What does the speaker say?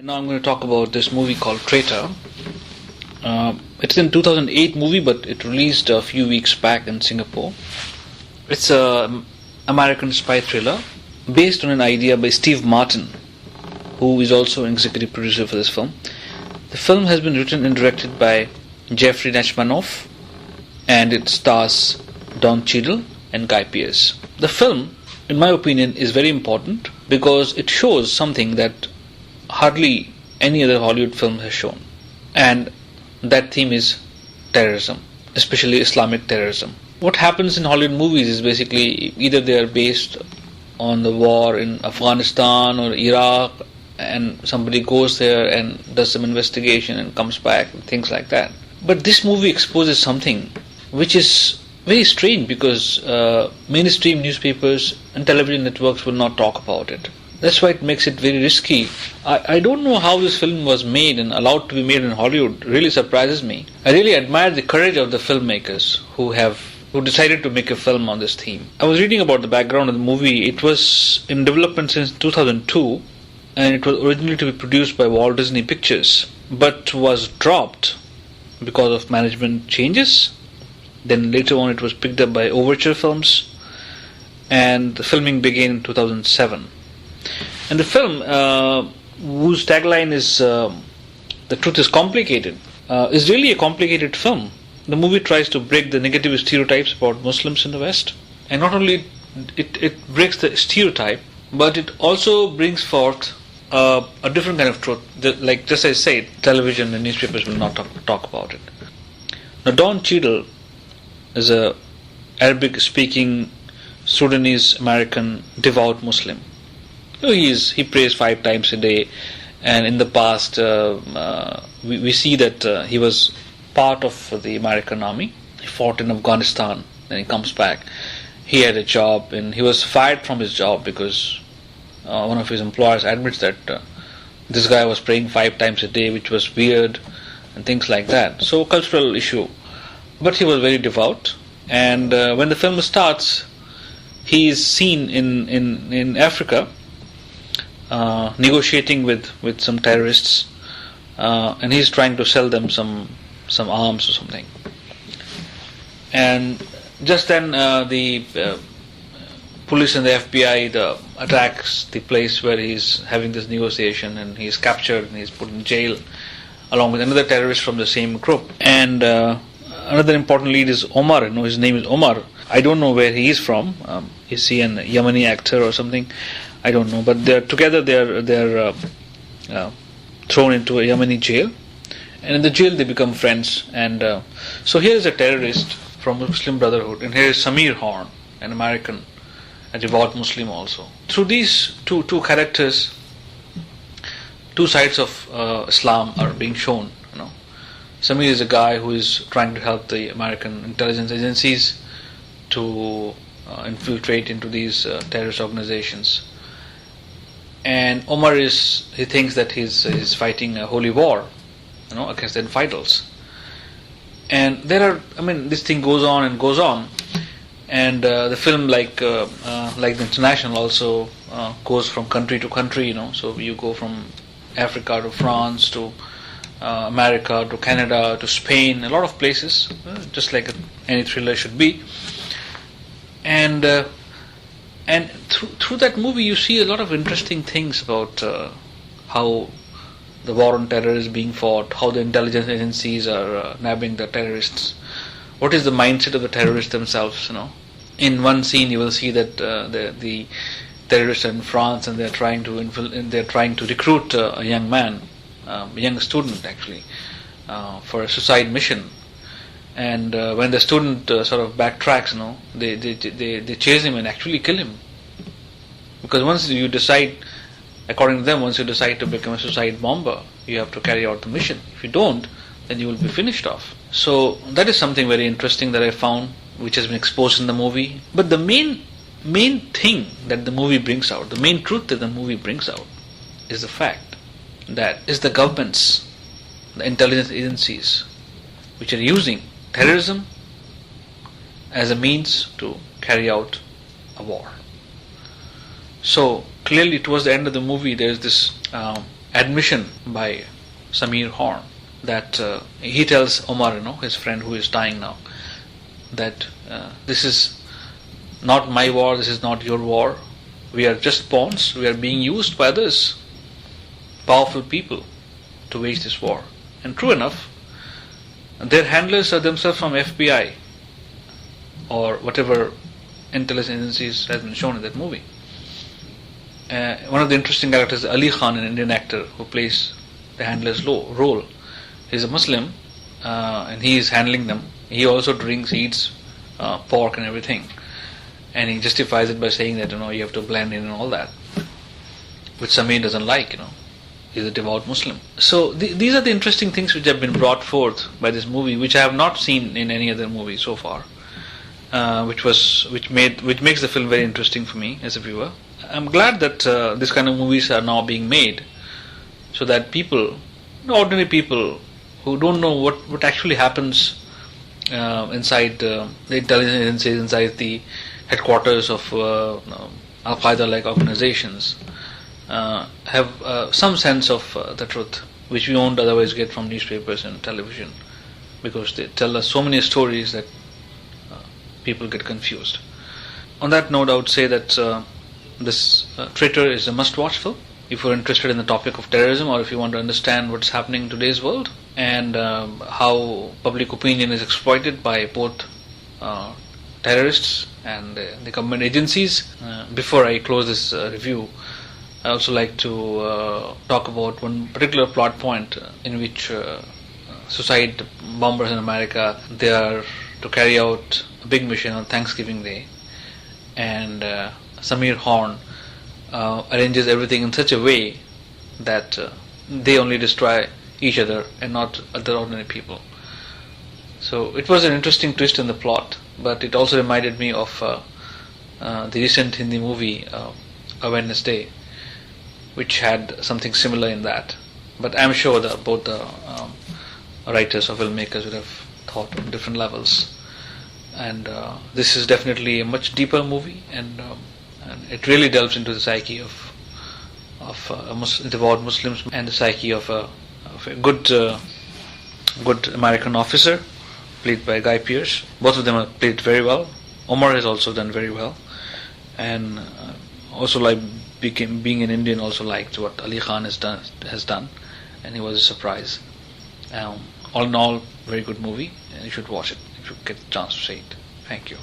Now I'm going to talk about this movie called Traitor. It's in 2008 movie, but it released a few weeks back in Singapore. It's a American spy thriller based on an idea by Steve Martin, who is also an executive producer for this film. The film has been written and directed by Jeffrey Nachmanoff, and it stars Don Cheadle and Guy Pearce. The film, in my opinion, is very important because it shows something that hardly any other Hollywood film has shown, and that theme is terrorism, especially Islamic terrorism. What happens in Hollywood movies is basically either they are based on the war in Afghanistan or Iraq, and somebody goes there and does some investigation and comes back and things like that. But this movie exposes something which is very strange because mainstream newspapers and television networks will not talk about it. That's why it makes it very risky. I don't know how this film was made and allowed to be made in Hollywood. It really surprises me. I really admire the courage of the filmmakers who decided to make a film on this theme. I was reading about the background of the movie. It was in development since 2002, and it was originally to be produced by Walt Disney Pictures, but was dropped because of management changes. Then later on it was picked up by Overture Films, and the filming began in 2007. And the film, whose tagline is "The truth is complicated," is really a complicated film. The movie tries to break the negative stereotypes about Muslims in the West, and not only it breaks the stereotype, but it also brings forth a different kind of truth. Like just as I said, television and newspapers will not talk about it. Now, Don Cheadle is a Arabic-speaking Sudanese American devout Muslim. He prays 5 times a day, and in the past we see that he was part of the American army. He fought in Afghanistan, then he comes back. He had a job, and he was fired from his job because one of his employers admits that this guy was praying 5 times a day, which was weird, and things like that. So, cultural issue. But he was very devout, and when the film starts, he is seen in Africa negotiating with some terrorists, and he's trying to sell them some arms or something. And just then the police and the FBI attacks the place where he's having this negotiation, and he's captured and he's put in jail along with another terrorist from the same group. And another important lead is Omar. His name is Omar. I don't know where he is from. Is he an Yemeni actor or something? I don't know. But they're thrown into a Yemeni jail, and in the jail they become friends. And so here is a terrorist from Muslim Brotherhood, and here is Samir Horn, an American, a devout Muslim also. Through these two characters, two sides of Islam are being shown. Samir is a guy who is trying to help the American intelligence agencies to infiltrate into these terrorist organizations. And Omar he thinks that he's fighting a holy war, against the infidels. And this thing goes on and goes on. And the film, like the International, also goes from country to country. So you go from Africa to France to America to Canada to Spain, a lot of places, just like any thriller should be. And through that movie you see a lot of interesting things about how the war on terror is being fought, how the intelligence agencies are nabbing the terrorists, what is the mindset of the terrorists themselves. In one scene you will see that the terrorists are in France, and they're trying to recruit a young man, a young student actually, for a suicide mission. And when the student sort of backtracks, they chase him and actually kill him. Because once you decide, according to them, once you decide to become a suicide bomber, you have to carry out the mission. If you don't, then you will be finished off. So that is something very interesting that I found, which has been exposed in the movie. But the main thing that the movie brings out, the main truth that the movie brings out, is the fact that it's the governments, the intelligence agencies, which are using terrorism as a means to carry out a war. So clearly towards the end of the movie there's this admission by Samir Horn that he tells Omar, his friend who is dying now, that this is not my war, this is not your war. We are just pawns. We are being used by others, powerful people, to wage this war. And true enough, their handlers are themselves from FBI or whatever intelligence agencies has been shown in that movie. One of the interesting characters is Ali Khan, an Indian actor who plays the handler's role. He's a Muslim and he is handling them. He also drinks, eats pork and everything. And he justifies it by saying that, you have to blend in and all that, which Samir doesn't like, He's a devout Muslim. So these are the interesting things which have been brought forth by this movie, which I have not seen in any other movie so far, which makes the film very interesting for me as a viewer. I'm glad that this kind of movies are now being made, so that people, ordinary people who don't know what actually happens inside the intelligence agencies, inside the headquarters of Al-Qaeda-like organizations, have some sense of the truth, which we won't otherwise get from newspapers and television, because they tell us so many stories that people get confused. On that note, I would say that this Traitor is a must-watch film if you're interested in the topic of terrorism, or if you want to understand what's happening in today's world and how public opinion is exploited by both terrorists and the government agencies. Before I close this review, I also like to talk about one particular plot point in which suicide bombers in America, they are to carry out a big mission on Thanksgiving Day, and Samir Horn arranges everything in such a way that they only destroy each other and not other ordinary people. So it was an interesting twist in the plot, but it also reminded me of the recent Hindi movie Awareness Day, which had something similar in that. But I'm sure that both the writers or filmmakers would have thought on different levels. And this is definitely a much deeper movie, and it really delves into the psyche of devout Muslims and the psyche of a good American officer played by Guy Pearce. Both of them are played very well. Omar has also done very well, and also being an Indian, also liked what Ali Khan has done, and he was a surprise. All in all, very good movie, and you should watch it if you get a chance to see it. Thank you.